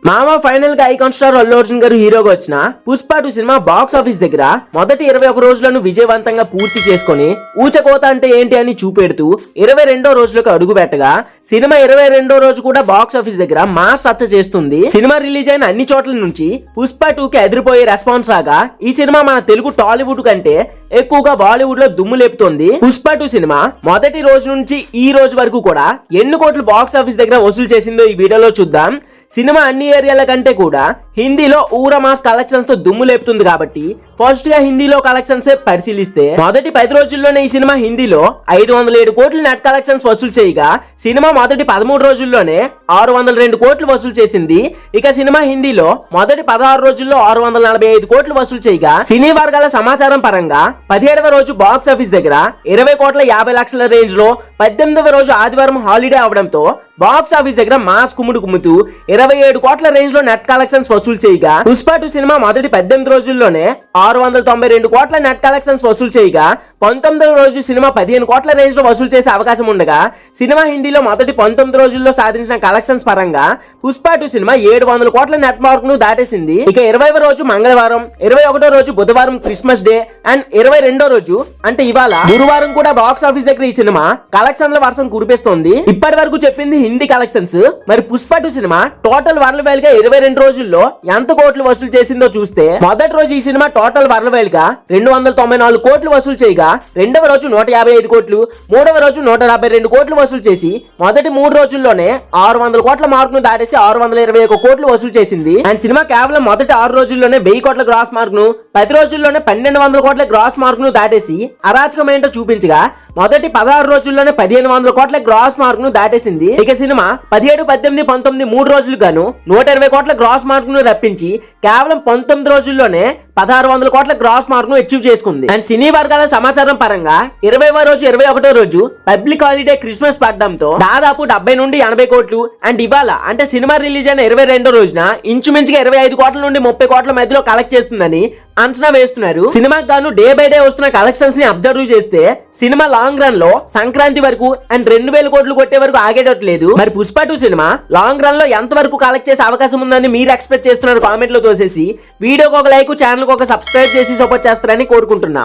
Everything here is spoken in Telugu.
మామ ఫైనల్ గా ఐకాన్ స్టార్ అల్లు అర్జున్ గారు హీరోగా వచ్చిన పుష్ప 2 సినిమా బాక్స్ ఆఫీస్ దగ్గర మొదటి 21 రోజులను విజయవంతంగా పూర్తి చేసుకుని ఊచకోత అంటే ఏంటి అని చూపెడుతూ 22వ రోజులకు అడుగు పెట్టగా సినిమా 22వ రోజు కూడా బాక్స్ ఆఫీస్ దగ్గర మాస్ రచ్చ చేస్తుంది. సినిమా రిలీజ్ అయిన అన్ని చోట్ల నుంచి పుష్ప 2 కి ఎదిరిపోయే రెస్పాన్స్ రాగా ఈ సినిమా మన తెలుగు టాలీవుడ్ కంటే ఎక్కువగా బాలీవుడ్ లో దుమ్ము లేపుతోంది. పుష్ప 2 సినిమా మొదటి రోజు నుంచి ఈ రోజు వరకు కూడా ఎన్ని కోట్లు బాక్స్ ఆఫీస్ దగ్గర వసూలు చేసిందో ఈ వీడియోలో చూద్దాం. సినిమా అన్ని ఏరియాల కంటే కూడా హిందీలో ఊర మాస్ కలెక్షన్స్ తో దుమ్ము లేపుతుంది కాబట్టి ఫస్ట్ గా హిందీలో కలెక్షన్స్ పరిశీలిస్తే మొదటి 10 రోజుల్లోనే ఈ సినిమా హిందీలో 507 కోట్లు నెట్ కలెక్షన్స్ వసూలు చేయగా సినిమా మొదటి 13 రోజుల్లోనే 602 కోట్లు వసూలు చేసింది. ఇక సినిమా హిందీలో మొదటి 16 రోజుల్లో 645 కోట్లు వసూలు చేయగా సినీ వర్గాల సమాచారం పరంగా 17వ రోజు బాక్స్ ఆఫీస్ దగ్గర 20 కోట్ల 50 లక్షల రేంజ్ లో 18వ రోజు ఆదివారం హాలిడే అవడంతో బాక్స్ ఆఫీస్ దగ్గర మాస్ కుమ్ముతూ 27 కోట్ల రేంజ్ లో నెట్ కలెక్షన్స్ వసూలు చేయగా పుష్ప 2 సినిమా మొదటి 18 రోజుల్లోనే 692 కోట్ల నెట్ కలెక్షన్స్ వసూలు చేయగా 19వ రోజు సినిమా 15 కోట్ల రేంజ్ లో వసూలు చేసే అవకాశం ఉండగా సినిమా హిందీలో మొదటి 19 రోజుల్లో సాధించిన కలెక్షన్స్ పరంగా పుష్ప 2 సినిమా 700 కోట్ల నెట్ మార్క్ ను దాటేసింది. ఇక 20వ రోజు మంగళవారం, 21వ రోజు బుధవారం క్రిస్మస్ డే అండ్ 22వ రోజు అంటే ఇవాళ గురువారం కూడా బాక్స్ ఆఫీస్ దగ్గర ఈ సినిమా కలెక్షన్ల వర్షం కురిపిస్తోంది. ఇప్పటి వరకు చెప్పింది హిందీ కలెక్షన్స్. మరి Pushpa 2 cinema total world wide గా 22 రోజుల్లో ఎంత కోట్లు వసూలు చేసిందో చూస్తే మొదటి రోజు ఈ సినిమా టోటల్ వరల్డ్ వైడ్ గా 294 కోట్లు వసూలు చేయగా రెండవ రోజు 155 కోట్లు, మూడవ రోజు 172 కోట్లు వసూలు చేసి మొదటి 3 రోజుల్లోనే 600 కోట్ల మార్క్ ను దాటేసి 621 కోట్లు వసూలు చేసింది. అండ్ సినిమా కేవలం మొదటి 6 రోజుల్లోనే 1000 కోట్ల గ్రాస్ మార్క్ ను, 10 రోజుల్లోనే 1200 కోట్ల గ్రాస్ మార్క్ ను దాటేసి అరాచకం ఏంటో చూపించగా మొదటి 16 రోజుల్లోనే 1500 కోట్ల గ్రాస్ మార్క్ ను దాటేసింది. ఇక సినిమా 17, 18, 19 3 రోజులు గాను 120 కోట్ల గ్రాస్ మార్క్ ను రప్పించి కేవలం 19 రోజుల్లోనే 1600 కోట్ల గ్రాస్ మార్క్ ను అచీవ్ చేసుకుంది. అండ్ సినీ వర్గాల సమాచారం పరంగా 20వ రోజు 21వ రోజు పబ్లిక్ హాలిడే క్రిస్మస్ పడడంతో దాదాపు 70 నుండి 80 కోట్లు అండ్ ఇవాళ అంటే సినిమా రిలీజ్ అయిన 22వ రోజున ఇంచుమించుగా 25 కోట్ల నుండి 30 కోట్ల మధ్యలో కలెక్ట్ చేస్తుందని అంచనా వేస్తున్నారు. సినిమాకి గాను డే బై డే వస్తున్న కలెక్షన్స్ ని అబ్జర్వ్ చేస్తే సినిమా లాంగ్ రన్ లో సంక్రాంతి వరకు అండ్ 2000 కోట్లు కొట్టే వరకు ఆగేటట్లేదు. మరి పుష్ప 2 సినిమా లాంగ్ రన్ లో ఎంత వరకు కలెక్ట్ చేసే అవకాశం ఉందని మీరు ఎక్స్పెక్ట్ చేస్తున్నారు కామెంట్ లో తోసేసి వీడియోకి ఒక లైక్, ఛానల్ కి ఒక సబ్స్క్రైబ్ చేసి సపోర్ట్ చేస్తారని కోరుకుంటున్నా.